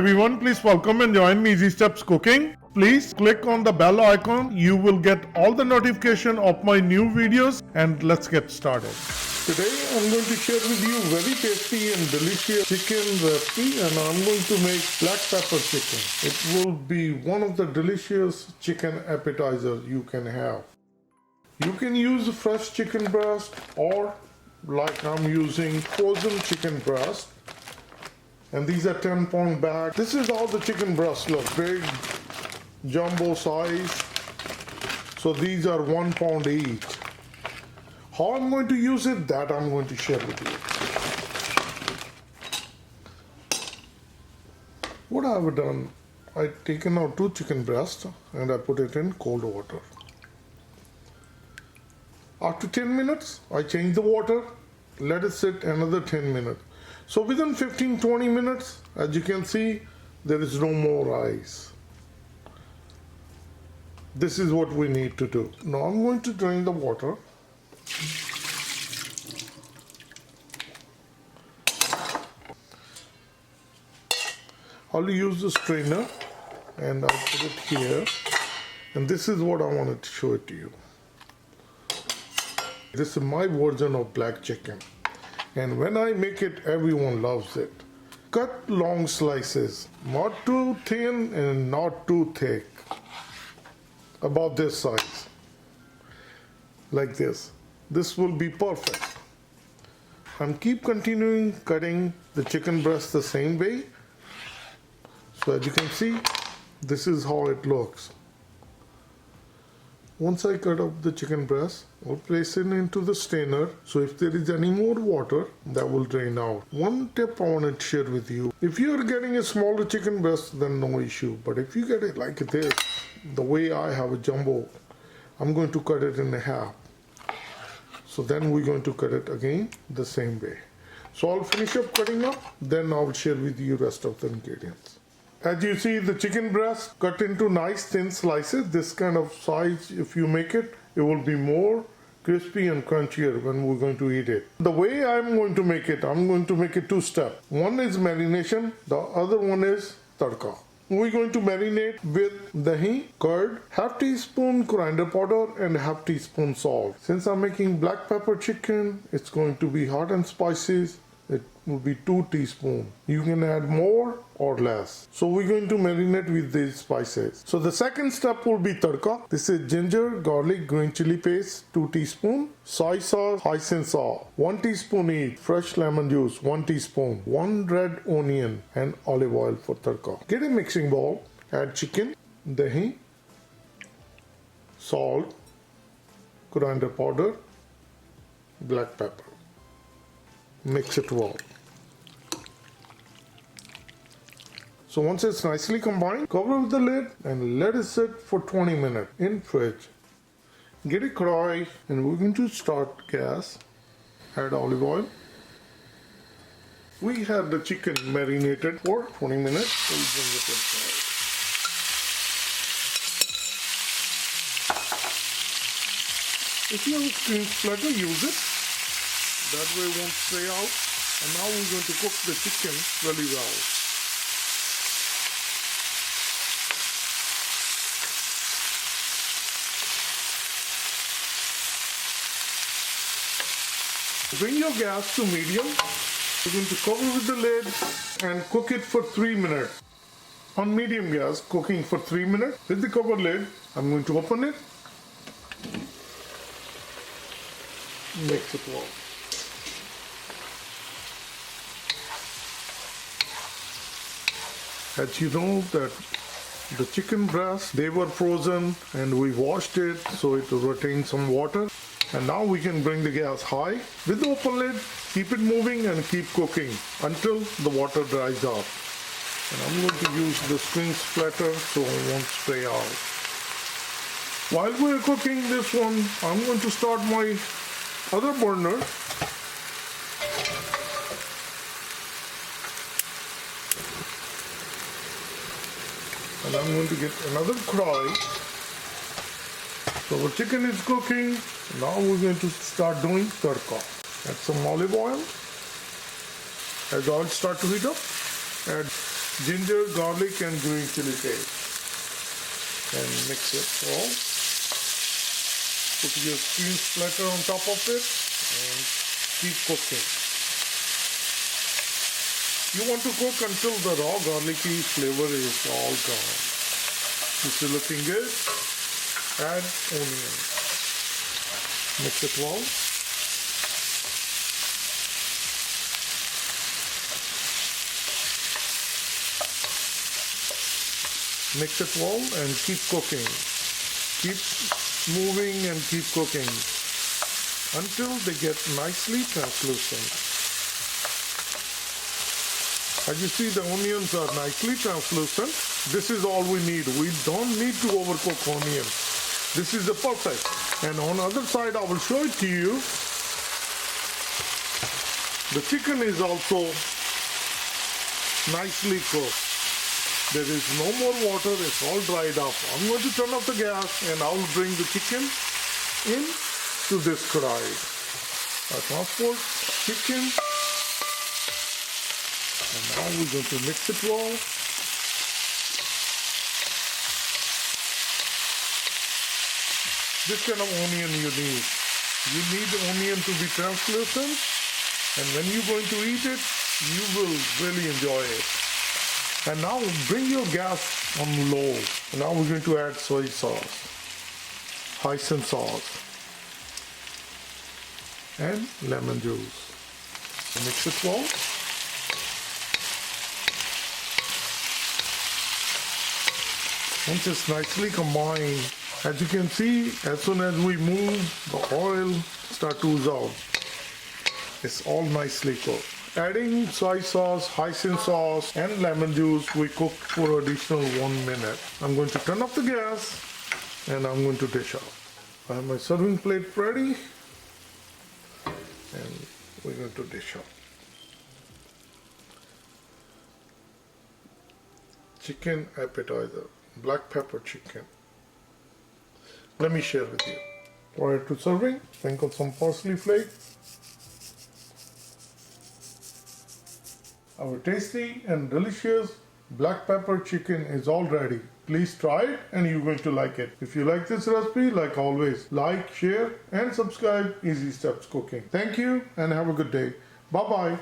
everyone, please welcome and join me Easy Steps Cooking. Please click on the bell icon. You will get all the notification of my new videos, and let's get started. Today I'm going to share with you very tasty and delicious chicken recipe, and I'm going to make black pepper chicken. It will be one of the delicious chicken appetizers you can have. You can use fresh chicken breast, or like I'm using frozen chicken breast. And these are 10-pound bags. This is how the chicken breasts look, big, jumbo size. So these are 1 pound each. How I'm going to use it, that I'm going to share with you. What I have done, I've taken out 2 chicken breasts and I put it in cold water. After 10 minutes, I change the water, let it sit another 10 minutes. So within 15-20 minutes, as you can see, there is no more ice. This is what we need to do. Now I'm going to drain the water. I'll use the strainer and I'll put it here. And this is what I wanted to show it to you. This is my version of black chicken. And when I make it, everyone loves it. Cut long slices, not too thin and not too thick. About this size. Like this. This will be perfect. And keep continuing cutting the chicken breast the same way. So as you can see, this is how it looks. Once I cut up the chicken breast, I'll place it into the strainer. So if there is any more water, that will drain out. One tip I want to share with you. If you are getting a smaller chicken breast, then no issue. But if you get it like this, the way I have a jumbo, I'm going to cut it in half. So then we're going to cut it again the same way. So I'll finish up cutting up, then I'll share with you rest of the ingredients. As you see, the chicken breast cut into nice thin slices. This kind of size, if you make it, it will be more crispy and crunchier when we're going to eat it. The way I'm going to make it, I'm going to make it 2 steps. One is marination, the other one is tadka. We're going to marinate with dahi, curd, half teaspoon coriander powder and half teaspoon salt. Since I'm making black pepper chicken, it's going to be hot and spicy. It will be 2 teaspoons. You can add more or less. So we're going to marinate with these spices. So the second step will be tadka. This is ginger, garlic, green chili paste, 2 teaspoons. Soy sauce, hoisin sauce, 1 teaspoon each. Fresh lemon juice, 1 teaspoon. 1 red onion and olive oil for tadka. Get a mixing bowl. Add chicken, dahi, salt, coriander powder, black pepper. Mix it well. So once it's nicely combined, cover with the lid and let it sit for 20 minutes in fridge. Get a karahi and we're going to start gas. Add olive oil. We had the chicken marinated for 20 minutes. We'll bring it inside. If you have a screen splatter, use it. That way it won't spray out. And now we're going to cook the chicken really well. Bring your gas to medium. We're going to cover with the lid and cook it for 3 minutes. On medium gas, cooking for 3 minutes. With the cover lid, I'm going to open it. Mix it well. As you know that the chicken breast, they were frozen and we washed it so it will retain some water. And now we can bring the gas high. With the open lid, keep it moving and keep cooking until the water dries up. And I'm going to use the screen splatter so it won't spray out. While we're cooking this one, I'm going to start my other burner. And I'm going to get another karahi. So our chicken is cooking. Now we're going to start doing tadka. Add some olive oil. As oil start to heat up, add ginger, garlic and green chili paste. And mix it all. Put your cream splatter on top of it and keep cooking. You want to cook until the raw garlicky flavor is all gone. This is looking good. Add onion. Mix it well. Mix it well and keep cooking. Keep moving and keep cooking until they get nicely translucent. As you see, the onions are nicely translucent. This is all we need. We don't need to overcook onions. This is the perfect. And on the other side, I will show it to you. The chicken is also nicely cooked. There is no more water, it's all dried up. I'm going to turn off the gas and I will bring the chicken in to this karahi. I transport chicken and now we're going to mix it well. This kind of onion you need. You need the onion to be translucent, and when you're going to eat it, you will really enjoy it. And now bring your gas on low. Now we're going to add soy sauce, hoisin sauce, and lemon juice. Mix it well. Once it's nicely combined, as you can see, as soon as we move, the oil starts to ooze out. It's all nicely cooked. Adding soy sauce, hoisin sauce and lemon juice, we cook for additional 1 minute. I'm going to turn off the gas and I'm going to dish out. I have my serving plate ready and we're going to dish out. Chicken appetizer, black pepper chicken. Let me share with you. Prior to serving, sprinkle some parsley flakes. Our tasty and delicious black pepper chicken is all ready. Please try it and you're going to like it. If you like this recipe, like always, like, share and subscribe Easy Steps Cooking. Thank you and have a good day. Bye-bye.